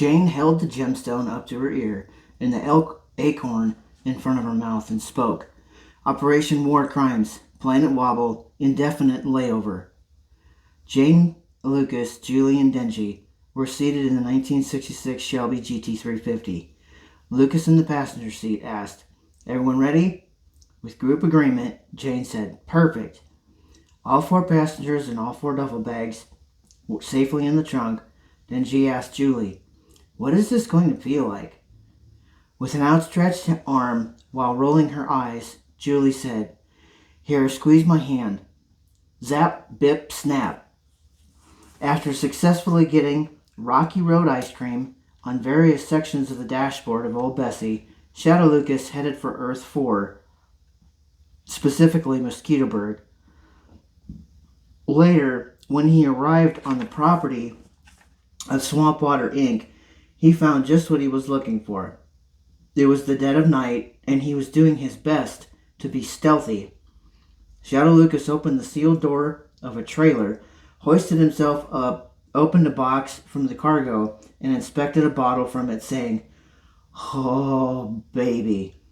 Jane held the gemstone up to her ear and the elk acorn in front of her mouth and spoke. Operation War Crimes, Planet Wobble, indefinite layover. Jane, Lucas, Julie, and Denji were seated in the 1966 Shelby GT350. Lucas in the passenger seat asked, "Everyone ready?" With group agreement, Jane said, "Perfect." All 4 passengers and all 4 duffel bags were safely in the trunk. Denji asked Julie, "What is this going to feel like?" With an outstretched arm, while rolling her eyes, Julie said, "Here, squeeze my hand." Zap, bip, snap. After successfully getting Rocky Road ice cream on various sections of the dashboard of Old Bessie, Shadow Lucas headed for Earth 4, specifically Mosquitoburg. Later, when he arrived on the property of Swampwater Inc., he found just what he was looking for. It was the dead of night, and he was doing his best to be stealthy. Shadow Lucas opened the sealed door of a trailer, hoisted himself up, opened a box from the cargo, and inspected a bottle from it, saying, "Oh, baby."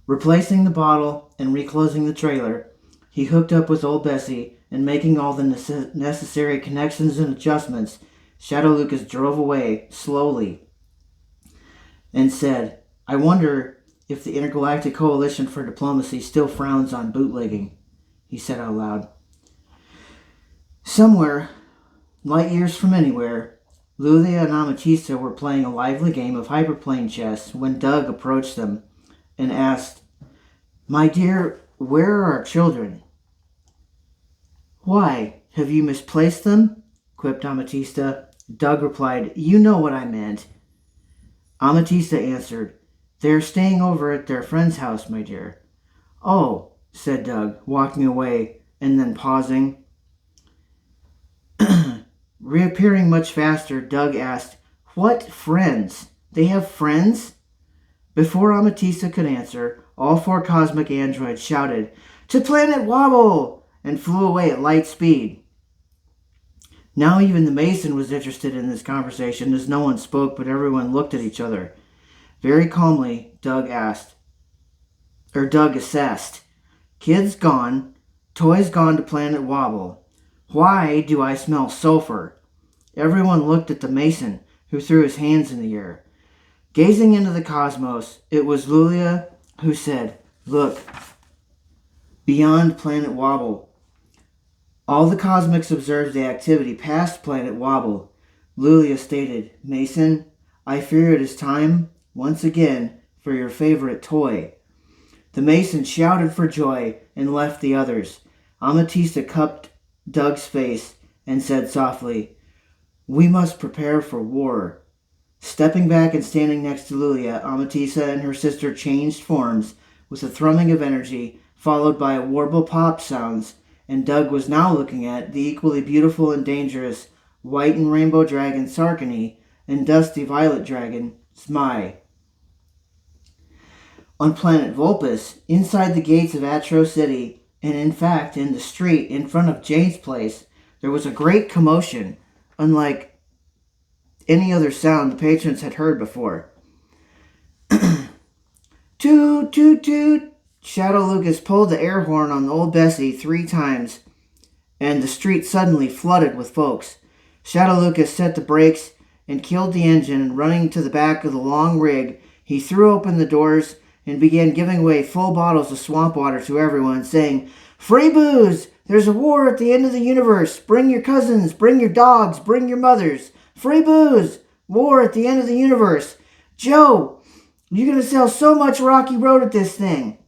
Replacing the bottle and reclosing the trailer, he hooked up with Old Bessie, and making all the necessary connections and adjustments, Shadow Lucas drove away slowly and said, "I wonder if the Intergalactic Coalition for Diplomacy still frowns on bootlegging," he said out loud. Somewhere, light years from anywhere, Lulia and Amatista were playing a lively game of hyperplane chess when Doug approached them and asked, "My dear, where are our children?" "Why, have you misplaced them?" quipped Amatista. Doug replied, "You know what I meant." Amatista answered, "They're staying over at their friend's house, my dear." "Oh," said Doug, walking away and then pausing. Reappearing much faster, Doug asked, "What friends? They have friends?" Before Amatista could answer, all 4 cosmic androids shouted, "To Planet Wobble!" and flew away at light speed. Now even the Mason was interested in this conversation, as no one spoke but everyone looked at each other. Very calmly, Doug assessed, "Kids gone, toys gone to Planet Wobble. Why do I smell sulfur?" Everyone looked at the Mason, who threw his hands in the air. Gazing into the cosmos, it was Lulia who said, "Look, beyond Planet Wobble." All the cosmics observed the activity past Planet Wobble. Lulia stated, "Mason, I fear it is time, once again, for your favorite toy." The Mason shouted for joy and left the others. Amatista cupped Doug's face and said softly, "We must prepare for war." Stepping back and standing next to Lulia, Amatista and her sister changed forms with a thrumming of energy, followed by a warble pop sounds, and Doug was now looking at the equally beautiful and dangerous white and rainbow dragon Sarkany and dusty violet dragon Zmai. On planet Vulpus, inside the gates of Atro City, and in fact in the street in front of Jane's place, there was a great commotion, unlike any other sound the patrons had heard before. Toot, toot, toot! Shadow Lucas pulled the air horn on Old Bessie 3 times, and the street suddenly flooded with folks. Shadow Lucas set the brakes and killed the engine, and running to the back of the long rig, he threw open the doors and began giving away full bottles of swamp water to everyone, saying, "Free booze! There's a war at the end of the universe! Bring your cousins! Bring your dogs! Bring your mothers! Free booze! War at the end of the universe! Joe, you're going to sell so much Rocky Road at this thing!"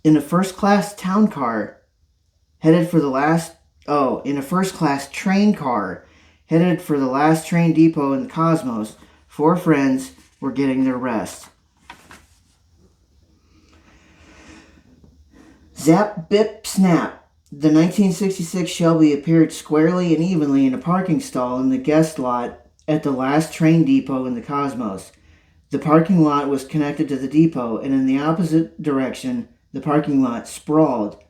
In a first-class town car, headed for the last... in a first-class train car, headed for the last train depot in the cosmos, 4 friends were getting their rest. Zap, bip, snap. The 1966 Shelby appeared squarely and evenly in a parking stall in the guest lot at the last train depot in the cosmos. The parking lot was connected to the depot, and in the opposite direction, the parking lot sprawled,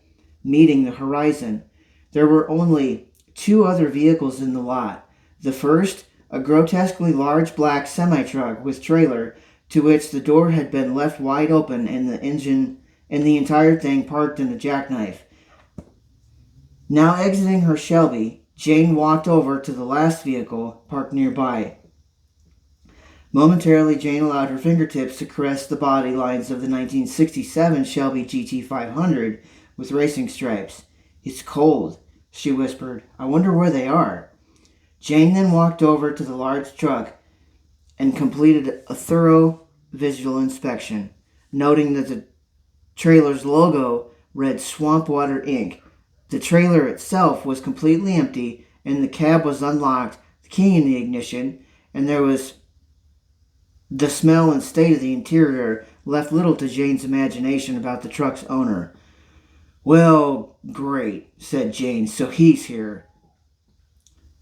meeting the horizon. There were only 2 other vehicles in the lot. The first, a grotesquely large black semi-truck with trailer, to which the door had been left wide open and the engine and the entire thing parked in a jackknife. Now exiting her Shelby, Jane walked over to the last vehicle parked nearby. Momentarily, Jane allowed her fingertips to caress the body lines of the 1967 Shelby GT500 with racing stripes. "It's cold," she whispered. "I wonder where they are." Jane then walked over to the large truck and completed a thorough visual inspection, noting that the trailer's logo read Swampwater Inc. The trailer itself was completely empty, and the cab was unlocked, the key in the ignition, and there was the smell and state of the interior left little to Jane's imagination about the truck's owner. "Well, great," said Jane, "so he's here."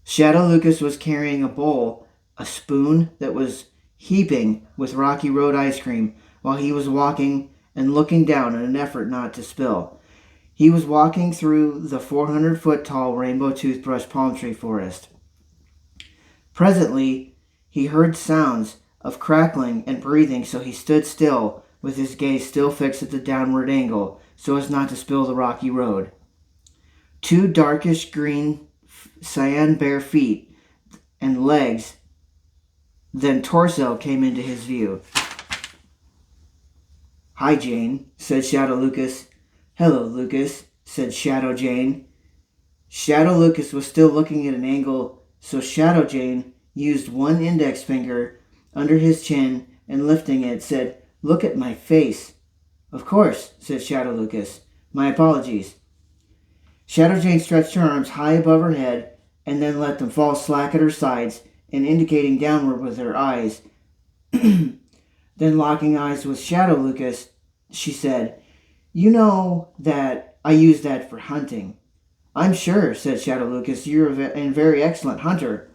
Shadow Lucas was carrying a bowl, a spoon that was heaping with Rocky Road ice cream, while he was walking and looking down in an effort not to spill. He was walking through the 400-foot-tall rainbow toothbrush palm tree forest. Presently, he heard sounds of crackling and breathing, so he stood still, with his gaze still fixed at the downward angle, so as not to spill the rocky road. Two darkish green cyan bare feet and legs, then torso, came into his view. "Hi, Jane," said Shadow Lucas. "Hello, Lucas," said Shadow Jane. Shadow Lucas was still looking at an angle, so Shadow Jane used one index finger under his chin and lifting it, said, "Look at my face." "Of course," said Shadow Lucas. "My apologies." Shadow Jane stretched her arms high above her head and then let them fall slack at her sides and indicating downward with her eyes. Then locking eyes with Shadow Lucas, she said, "You know that I use that for hunting." "I'm sure," said Shadow Lucas. "You're a very excellent hunter."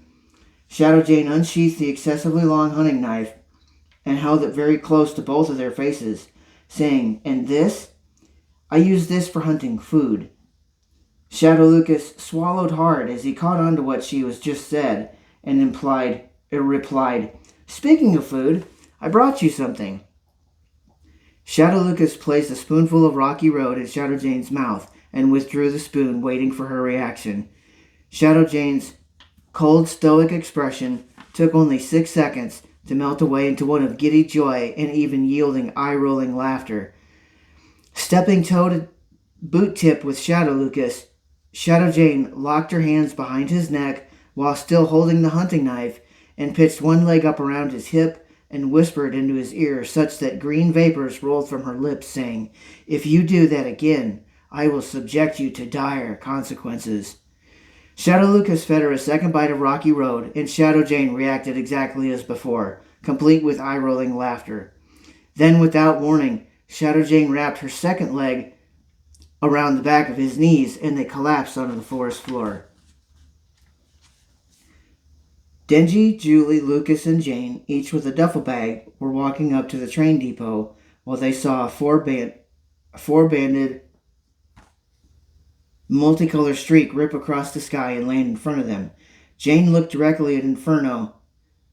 Shadow Jane unsheathed the excessively long hunting knife and held it very close to both of their faces, saying, "And this? I use this for hunting food." Shadow Lucas swallowed hard as he caught on to what she was just said and replied, "Speaking of food, I brought you something." Shadow Lucas placed a spoonful of Rocky Road in Shadow Jane's mouth and withdrew the spoon, waiting for her reaction. Shadow Jane's cold, stoic expression took only 6 seconds to melt away into one of giddy joy and even yielding eye-rolling laughter. Stepping toe boot tip with Shadow Lucas, Shadow Jane locked her hands behind his neck while still holding the hunting knife and pitched one leg up around his hip and whispered into his ear such that green vapors rolled from her lips, saying, "If you do that again, I will subject you to dire consequences." Shadow Lucas fed her a second bite of Rocky Road, and Shadow Jane reacted exactly as before, complete with eye-rolling laughter. Then, without warning, Shadow Jane wrapped her second leg around the back of his knees, and they collapsed onto the forest floor. Denji, Julie, Lucas, and Jane, each with a duffel bag, were walking up to the train depot while they saw a four-banded multicolor streak rip across the sky and land in front of them. Jane looked directly at Inferno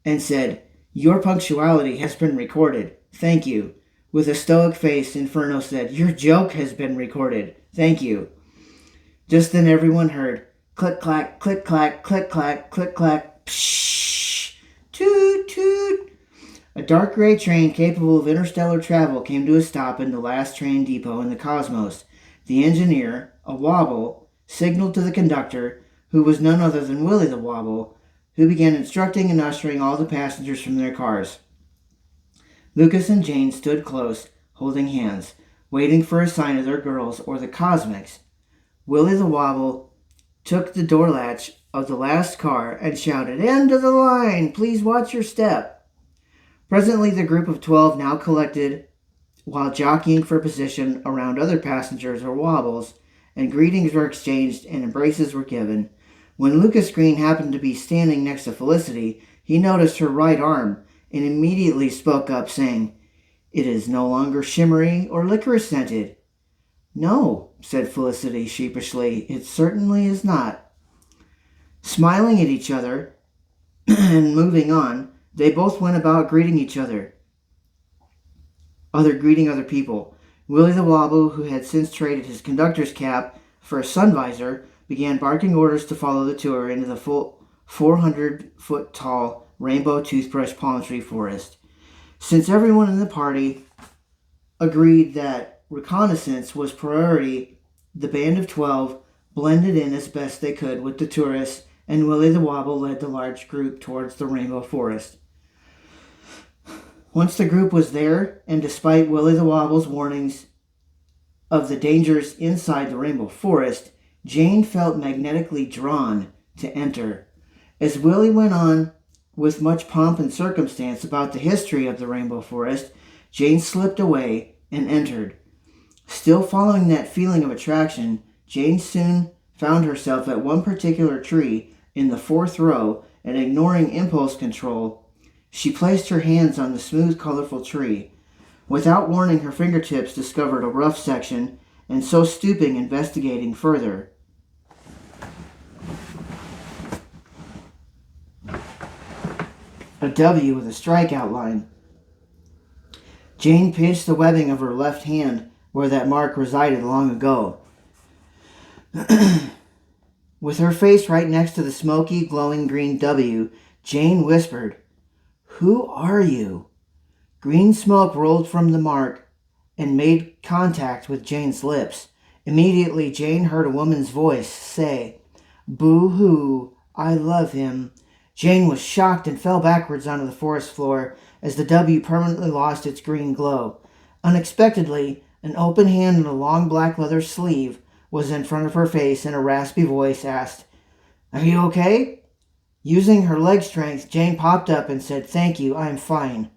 and said, "Your punctuality has been recorded. Thank you." With a stoic face, Inferno said, "Your joke has been recorded. Thank you." Just then everyone heard click-clack, click-clack, click-clack, click-clack, pshh, toot, toot. A dark gray train capable of interstellar travel came to a stop in the last train depot in the cosmos. The engineer, a Wobble, signaled to the conductor, who was none other than Willie the Wobble, who began instructing and ushering all the passengers from their cars. Lucas and Jane stood close, holding hands, waiting for a sign of their girls or the Cosmics. Willie the Wobble took the door latch of the last car and shouted, "End of the line! Please watch your step." Presently the group of 12 now collected while jockeying for position around other passengers or Wobbles, and greetings were exchanged and embraces were given. When Lucas Green happened to be standing next to Felicity, he noticed her right arm and immediately spoke up, saying, "It is no longer shimmery or licorice scented." "No," said Felicity sheepishly, "it certainly is not." Smiling at each other, and moving on, they both went about greeting other people. Willie the Wobble, who had since traded his conductor's cap for a sun visor, began barking orders to follow the tour into the full 400-foot tall rainbow toothbrush palm tree forest. Since everyone in the party agreed that reconnaissance was priority, the band of 12 blended in as best they could with the tourists, and Willie the Wobble led the large group towards the rainbow forest. Once the group was there, and despite Willie the Wobble's warnings of the dangers inside the rainbow forest, Jane felt magnetically drawn to enter. As Willie went on with much pomp and circumstance about the history of the rainbow forest, Jane slipped away and entered. Still following that feeling of attraction, Jane soon found herself at one particular tree in the fourth row, and ignoring impulse control, she placed her hands on the smooth, colorful tree. Without warning, her fingertips discovered a rough section, and so stooping, investigating further. A W with a strike outline. Jane pinched the webbing of her left hand where that mark resided long ago. With her face right next to the smoky, glowing green W, Jane whispered, "Who are you?" Green smoke rolled from the mark and made contact with Jane's lips. Immediately, Jane heard a woman's voice say, "Boo-hoo, I love him." Jane was shocked and fell backwards onto the forest floor as the W permanently lost its green glow. Unexpectedly, an open hand and a long black leather sleeve was in front of her face, and a raspy voice asked, "Are you okay?" Using her leg strength, Jane popped up and said, "Thank you, I am fine."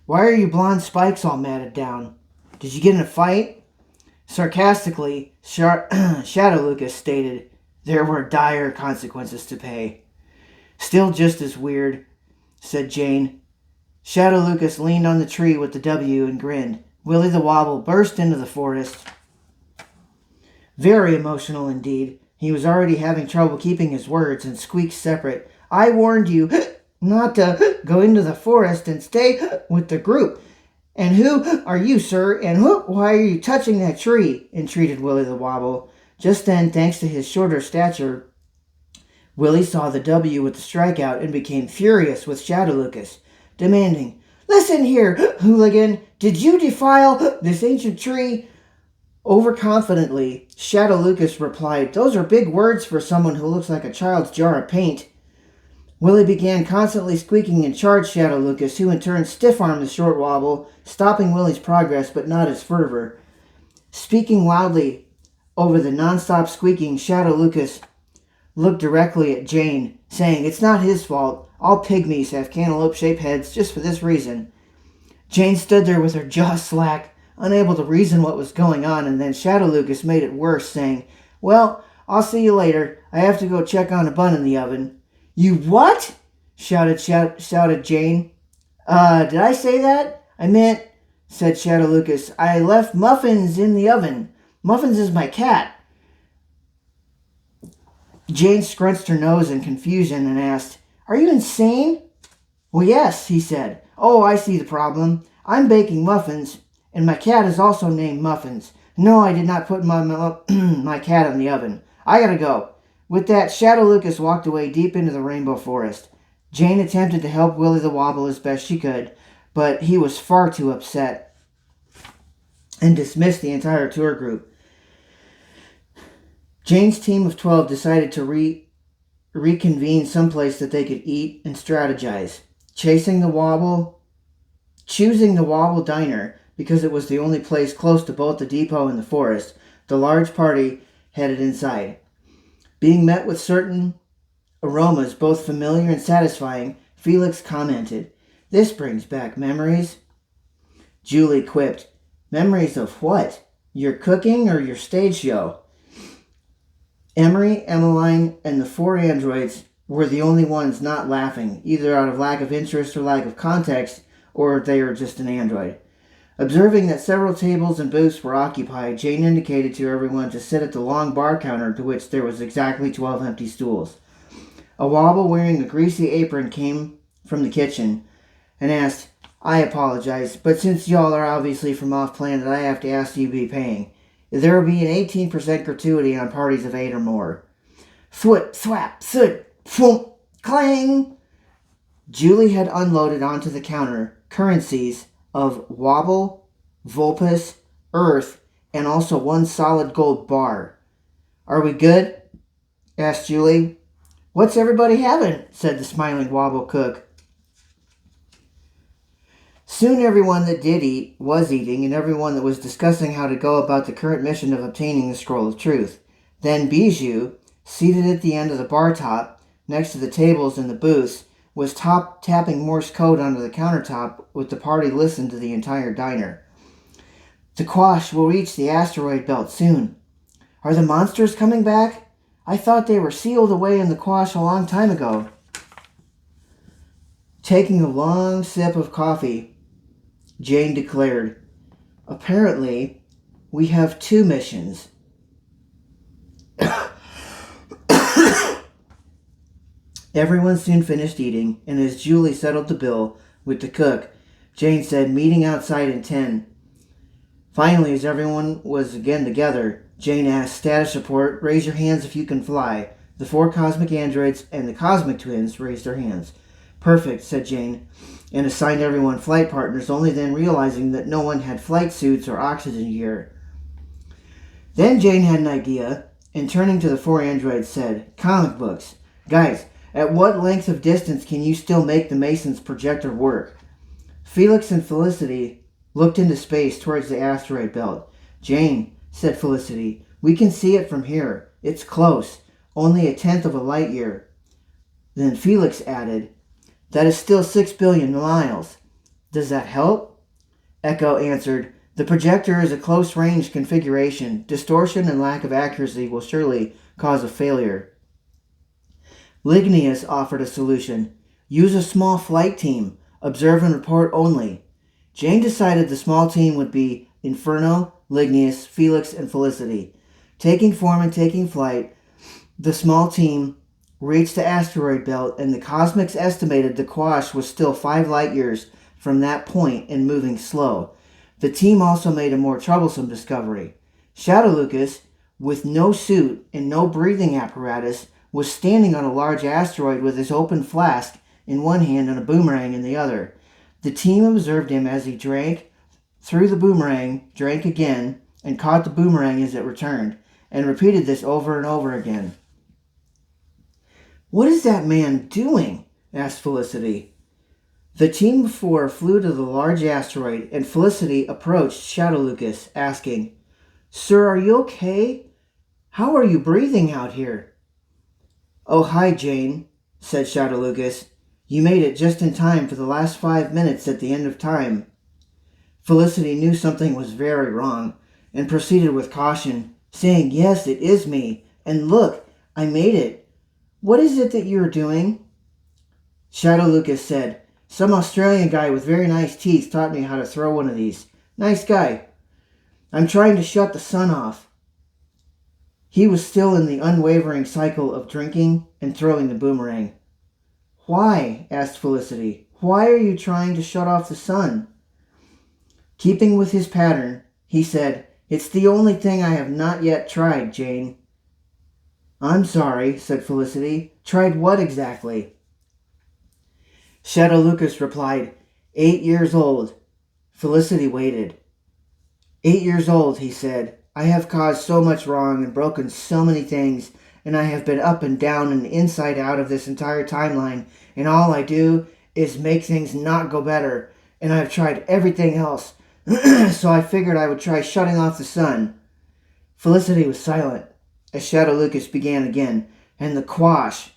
"Why are your blonde spikes all matted down? Did you get in a fight?" Sarcastically, Shadow Lucas stated, "There were dire consequences to pay." "Still just as weird," said Jane. Shadow Lucas leaned on the tree with the W and grinned. Willie the Wobble burst into the forest. Very emotional indeed. He was already having trouble keeping his words and squeaked separate. "I warned you not to go into the forest and stay with the group. And who are you, sir? And why are you touching that tree?" entreated Willie the Wobble. Just then, thanks to his shorter stature, Willie saw the W with the strikeout and became furious with Shadow Lucas, demanding, "Listen here, hooligan! Did you defile this ancient tree?" Overconfidently, Shadow Lucas replied, "Those are big words for someone who looks like a child's jar of paint." Willie began constantly squeaking and charged Shadow Lucas, who in turn stiff-armed the short Wobble, stopping Willie's progress but not his fervor. Speaking loudly over the non-stop squeaking, Shadow Lucas looked directly at Jane, saying, "It's not his fault. All pygmies have cantaloupe-shaped heads just for this reason." Jane stood there with her jaw slack, unable to reason what was going on, and then Shadow Lucas made it worse, saying, "Well, I'll see you later. I have to go check on a bun in the oven." "You what?" shouted Jane. Did I say that? I meant," said Shadow Lucas, "I left Muffins in the oven. Muffins is my cat." Jane scrunched her nose in confusion and asked, "Are you insane?" "Well, yes," he said. "Oh, I see the problem. I'm baking muffins, and my cat is also named Muffins. No, I did not put my cat in the oven. I gotta go." With that, Shadow Lucas walked away deep into the rainbow forest. Jane attempted to help Willie the Wobble as best she could, but he was far too upset and dismissed the entire tour group. Jane's team of 12 decided to reconvene someplace that they could eat and strategize. Choosing the Wobble Diner because it was the only place close to both the depot and the forest, the large party headed inside. Being met with certain aromas, both familiar and satisfying, Felix commented, "This brings back memories." Julie quipped, "Memories of what? Your cooking or your stage show?" Emery, Emmeline, and the 4 androids were the only ones not laughing, either out of lack of interest or lack of context, or they were just an android. Observing that several tables and booths were occupied, Jane indicated to everyone to sit at the long bar counter, to which there was exactly 12 empty stools. A wobble wearing a greasy apron came from the kitchen and asked, I apologize, but since y'all are obviously from off planet, I have to ask you to be paying. There will be an 18% gratuity on parties of 8 or more. Thwip, thwap, thud, thwomp, clang! Julie had unloaded onto the counter currencies of Wobble, Vulpus, Earth, and also one solid gold bar. Are we good? Asked Julie. What's everybody having? Said the smiling Wobble cook. Soon everyone that did eat was eating, and everyone that was discussing how to go about the current mission of obtaining the Scroll of Truth. Then Bijou, seated at the end of the bar top, next to the tables and the booths, was tapping Morse code onto the countertop with the party listened to the entire diner. The Quash will reach the asteroid belt soon. Are the monsters coming back? I thought they were sealed away in the Quash a long time ago. Taking a long sip of coffee, Jane declared, Apparently, we have 2 missions. Everyone soon finished eating, and as Julie settled the bill with the cook, Jane said, meeting outside in 10. Finally, as everyone was again together, Jane asked, status report, raise your hands if you can fly. The 4 cosmic androids and the cosmic twins raised their hands. Perfect, said Jane, and assigned everyone flight partners, only then realizing that no one had flight suits or oxygen gear. Then Jane had an idea, and turning to the 4 androids said, comic books. Guys, at what length of distance can you still make the Mason's projector work? Felix and Felicity looked into space towards the asteroid belt. Jane, said Felicity, we can see it from here. It's close, only 1/10 of a light year. Then Felix added, that is still 6 billion miles. Does that help? Echo answered, the projector is a close-range configuration. Distortion and lack of accuracy will surely cause a failure. Lignius offered a solution. Use a small flight team. Observe and report only. Jane decided the small team would be Inferno, Lignius, Felix, and Felicity. Taking form and taking flight, the small team reached the asteroid belt, and the Cosmics estimated the Quash was still 5 light years from that point and moving slow. The team also made a more troublesome discovery. Shadow Lucas, with no suit and no breathing apparatus, was standing on a large asteroid with his open flask in one hand and a boomerang in the other. The team observed him as he drank, threw the boomerang, drank again, and caught the boomerang as it returned, and repeated this over and over again. What is that man doing? Asked Felicity. The team of 4 flew to the large asteroid, and Felicity approached Shadow Lucas, asking, Sir, are you okay? How are you breathing out here? Oh, hi, Jane, said Shadow Lucas. You made it just in time for the last 5 minutes at the end of time. Felicity knew something was very wrong, and proceeded with caution, saying, Yes, it is me, and look, I made it. What is it that you are doing? Shadow Lucas said, Some Australian guy with very nice teeth taught me how to throw one of these. Nice guy. I'm trying to shut the sun off. He was still in the unwavering cycle of drinking and throwing the boomerang. Why? Asked Felicity. Why are you trying to shut off the sun? Keeping with his pattern, he said, It's the only thing I have not yet tried, Jane. I'm sorry, said Felicity. Tried what exactly? Shadow Lucas replied, 8 years old. Felicity waited. 8 years old, he said. I have caused so much wrong and broken so many things, and I have been up and down and inside out of this entire timeline, and all I do is make things not go better, and I've tried everything else, so I figured I would try shutting off the sun. Felicity was silent, as Shadow Lucas began again, and the Quash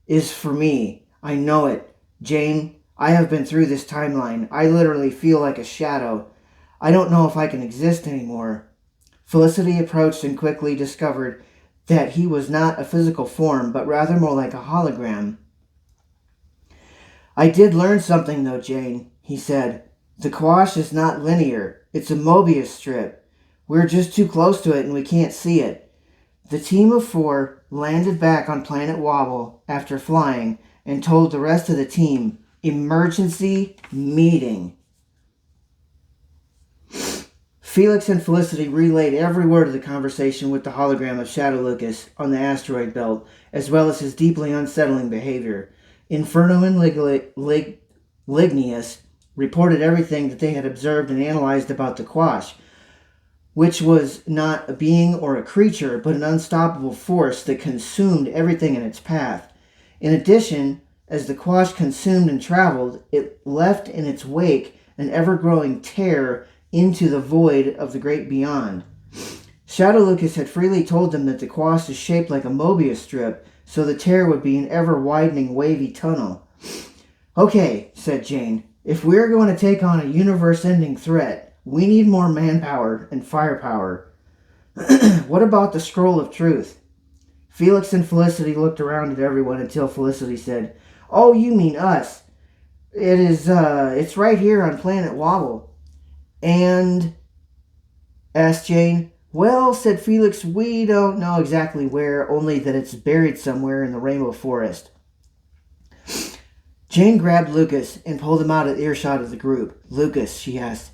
is for me. I know it. Jane, I have been through this timeline. I literally feel like a shadow. I don't know if I can exist anymore. Felicity approached and quickly discovered that he was not a physical form, but rather more like a hologram. I did learn something, though, Jane, he said. The Quash is not linear. It's a Mobius strip. We're just too close to it and we can't see it. The team of 4 landed back on Planet Wobble after flying and told the rest of the team, "Emergency meeting." Felix and Felicity relayed every word of the conversation with the hologram of Shadow Lucas on the asteroid belt, as well as his deeply unsettling behavior. Inferno and Lignius reported everything that they had observed and analyzed about the Quash, which was not a being or a creature, but an unstoppable force that consumed everything in its path. In addition, as the Quash consumed and traveled, it left in its wake an ever-growing tear into the void of the great beyond. Shadow Lucas had freely told them that the Quash is shaped like a Mobius strip, so the tear would be an ever-widening wavy tunnel. "Okay," said Jane, "if we're going to take on a universe-ending threat, we need more manpower and firepower. What about the Scroll of Truth?" Felix and Felicity looked around at everyone until Felicity said, "Oh, you mean us. It's right here on Planet Wobble." "And?" asked Jane. "Well," said Felix, "we don't know exactly where, only that it's buried somewhere in the Rainbow Forest." Jane grabbed Lucas and pulled him out of earshot of the group. "Lucas," she asked,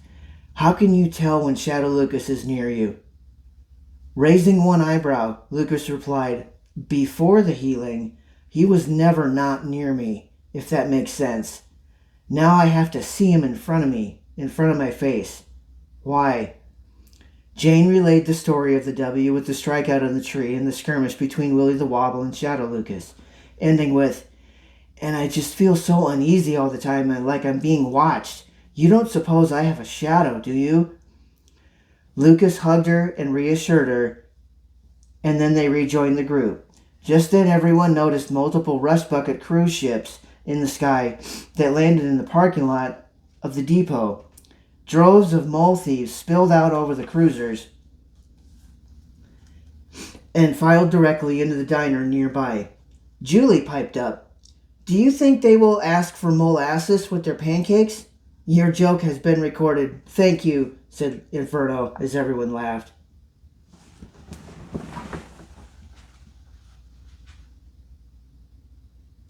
"how can you tell when Shadow Lucas is near you?" Raising one eyebrow, Lucas replied, "Before the healing, he was never not near me, if that makes sense. Now I have to see him in front of me, in front of my face." "Why?" Jane relayed the story of the W with the strikeout on the tree and the skirmish between Willie the Wobble and Shadow Lucas, ending with, "And I just feel so uneasy all the time, like I'm being watched. You don't suppose I have a shadow, do you?" Lucas hugged her and reassured her, and then they rejoined the group. Just then everyone noticed multiple Rust Bucket cruise ships in the sky that landed in the parking lot of the depot. Droves of mole thieves spilled out over the cruisers and filed directly into the diner nearby. Julie piped up, "Do you think they will ask for molasses with their pancakes?" "Your joke has been recorded. Thank you," said Inferno as everyone laughed.